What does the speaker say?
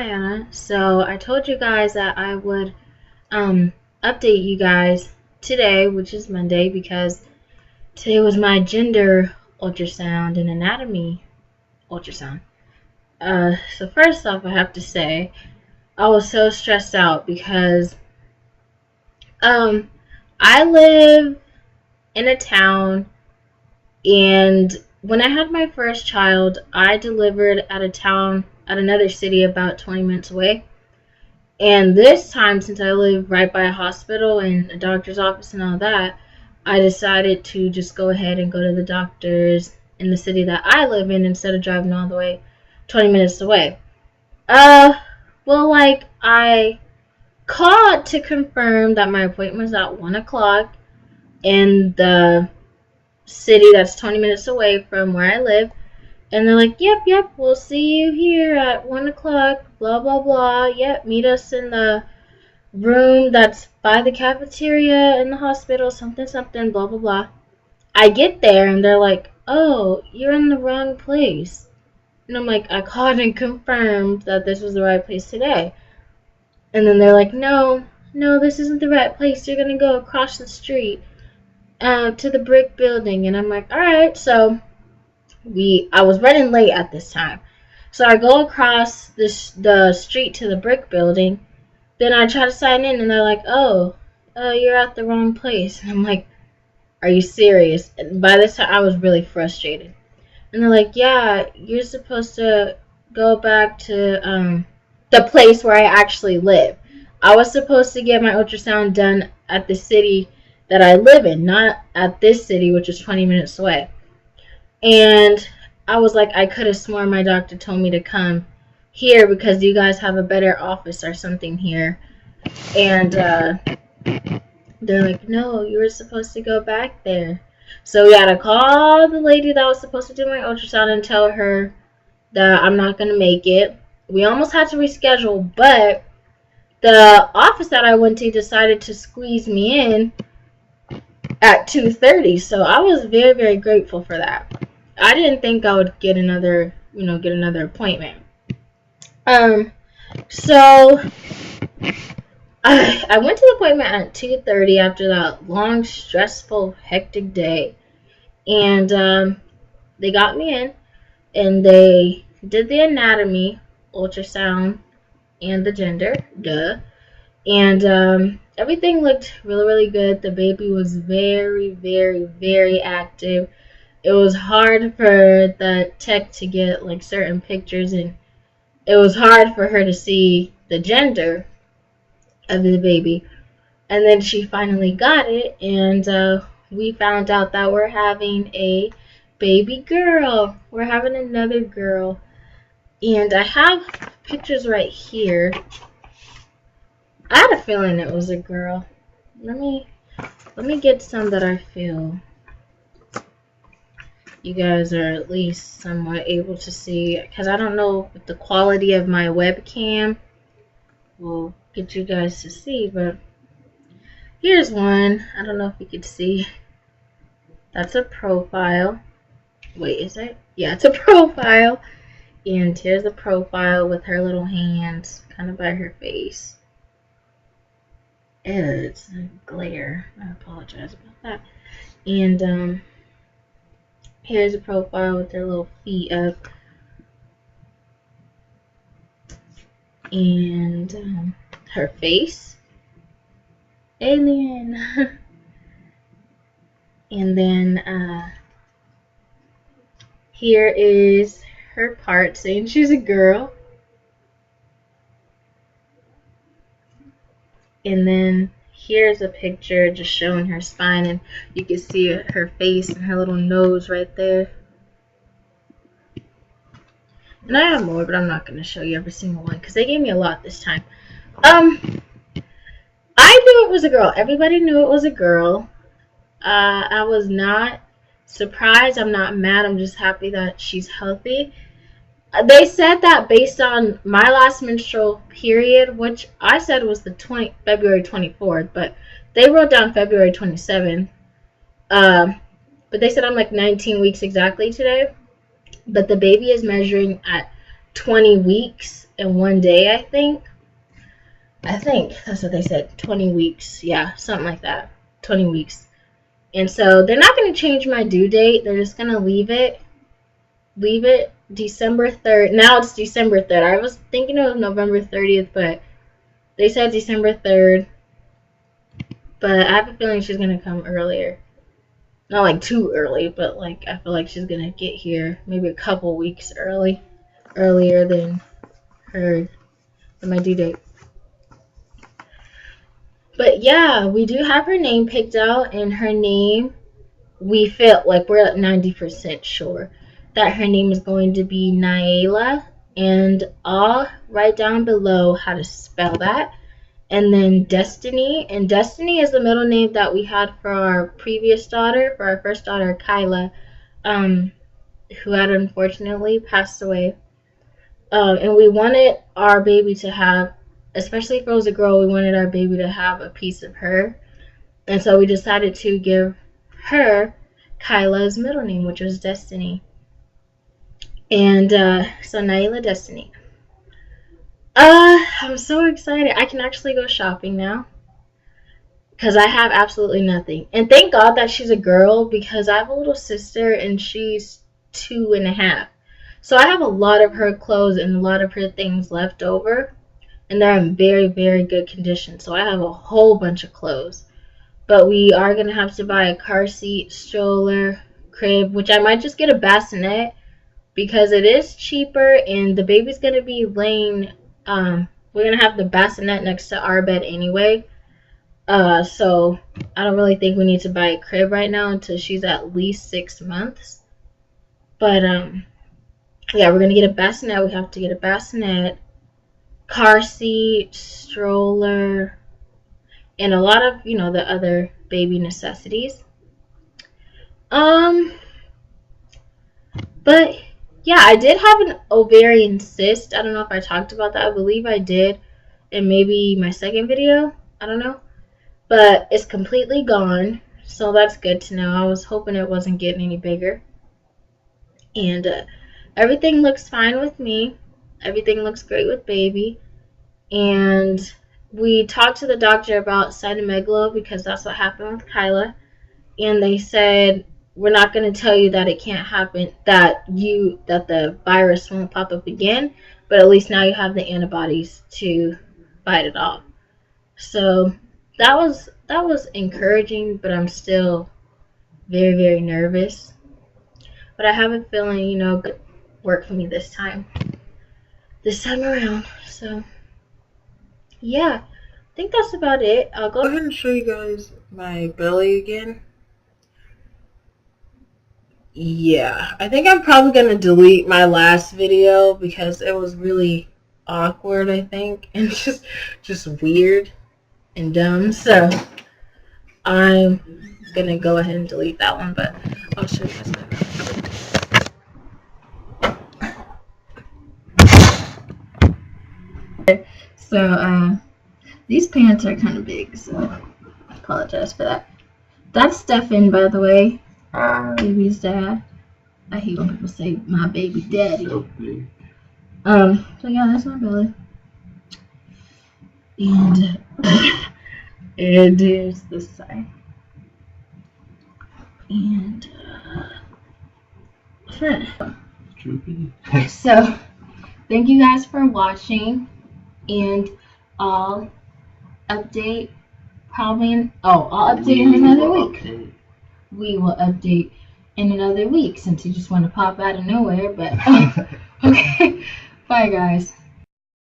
Anna. So I told you guys that I would update you guys today, which is Monday, because today was my gender ultrasound and anatomy ultrasound. So first off, I have to say I was so stressed out because um I live in a town, and when I had my first child, I delivered at a town at another city about 20 minutes away. And this time, since I live right by a hospital and a doctor's office and all that, I decided to just go ahead and go to the doctor's in the city that I live in instead of driving all the way 20 minutes away. Uh, I called to confirm that my appointment was at 1 o'clock in the city that's 20 minutes away from where I live. And they're like, yep, we'll see you here at 1 o'clock, blah, blah, blah. Yep, meet us in the room that's by the cafeteria in the hospital, something, blah, blah, blah. I get there, and they're like, oh, you're in the wrong place. And I'm like, I called and confirmed that this was the right place today. And then they're like, no, this isn't the right place. You're going to go across the street to the brick building. And I'm like, all right, so I was running late at this time. So I go across the street to the brick building. Then I try to sign in, and they're like, oh, you're at the wrong place. And I'm like, are you serious? And by this time, I was really frustrated. And they're like, yeah, you're supposed to go back to the place where I actually live. I was supposed to get my ultrasound done at the city that I live in, not at this city, which is 20 minutes away. And I was like, I could have sworn my doctor told me to come here because you guys have a better office or something here. And they're like, no, you were supposed to go back there. So we had to call the lady that was supposed to do my ultrasound and tell her that I'm not going to make it. We almost had to reschedule, but the office that I went to decided to squeeze me in at 2:30. So I was very, very grateful for that. I didn't think I would get another appointment. So I went to the appointment at 2:30 after that long, stressful, hectic day. And they got me in, and they did the anatomy, ultrasound, and the gender, And everything looked really, really good. The baby was very, very, very active. It was hard for the tech to get certain pictures, and it was hard for her to see the gender of the baby. And then she finally got it, and we found out that we're having a baby girl. We're having another girl. And I have pictures right here. I had a feeling it was a girl. Let me get some that I feel you guys are at least somewhat able to see, because I don't know if the quality of my webcam will get you guys to see, but here's one. I don't know if you could see. That's a profile. Wait, is it? Yeah, it's a profile. And here's the profile with her little hands kind of by her face. It's a glare. I apologize about that. And here's a profile with her little feet up. And her face. Alien. And then here is her part saying she's a girl. And then here's a picture just showing her spine, and you can see her face and her little nose right there. And I have more, but I'm not going to show you every single one because they gave me a lot this time. I knew it was a girl. Everybody knew it was a girl. I was not surprised. I'm not mad. I'm just happy that she's healthy. They said that based on my last menstrual period, which I said was February 24th, but they wrote down February 27th. But they said I'm 19 weeks exactly today. But the baby is measuring at 20 weeks in one day, I think. I think that's what they said, 20 weeks. Yeah, something like that. 20 weeks. And so they're not going to change my due date. They're just going to leave it December 3rd. Now it's December 3rd. I was thinking it was November 30th, but they said December 3rd. But I have a feeling she's going to come earlier. Not like too early, but like I feel like she's going to get here maybe a couple weeks earlier than my due date. But yeah, we do have her name picked out, and her name, we felt like we're at 90% sure that her name is going to be Naila, and I'll write down below how to spell that. And then Destiny, and Destiny is the middle name that we had for our previous daughter, for our first daughter, Kyla, who had unfortunately passed away. And we wanted our baby to have, especially if it was a girl, we wanted our baby to have a piece of her. And so we decided to give her Kyla's middle name, which was Destiny. And so Naila Destiny. I'm so excited. I can actually go shopping now because I have absolutely nothing. And thank God that she's a girl, because I have a little sister and she's 2.5. So I have a lot of her clothes and a lot of her things left over, and they're in very, very good condition. So I have a whole bunch of clothes. But we are going to have to buy a car seat, stroller, crib, which I might just get a bassinet because it is cheaper, and the baby's going to be laying, we're going to have the bassinet next to our bed anyway. So I don't really think we need to buy a crib right now until she's at least 6 months. But, yeah, we're going to get a bassinet. We have to get a bassinet, car seat, stroller, and a lot of, the other baby necessities. But yeah, I did have an ovarian cyst. I don't know if I talked about that. I believe I did in maybe my second video. I don't know. But it's completely gone, so that's good to know. I was hoping it wasn't getting any bigger. And everything looks fine with me. Everything looks great with baby. And we talked to the doctor about cytomegalo because that's what happened with Kyla. And they said, we're not going to tell you that it can't happen, that the virus won't pop up again, but at least now you have the antibodies to fight it off. So that was encouraging, but I'm still very, very nervous. But I have a feeling, good work for me this time around. So yeah, I think that's about it. I'll go ahead and show you guys my belly again. Yeah, I think I'm probably going to delete my last video because it was really awkward, I think, and just weird and dumb. So I'm going to go ahead and delete that one, but I'll show you guys my belly. So these pants are kind of big, so I apologize for that. That's Steffan, by the way. Baby's dad. I hate when people say my baby daddy. So big. So yeah, that's my belly. And and here's this side. And so thank you guys for watching, and I'll update I'll update in another week. We will update in another week, since you just want to pop out of nowhere, but okay. Bye guys.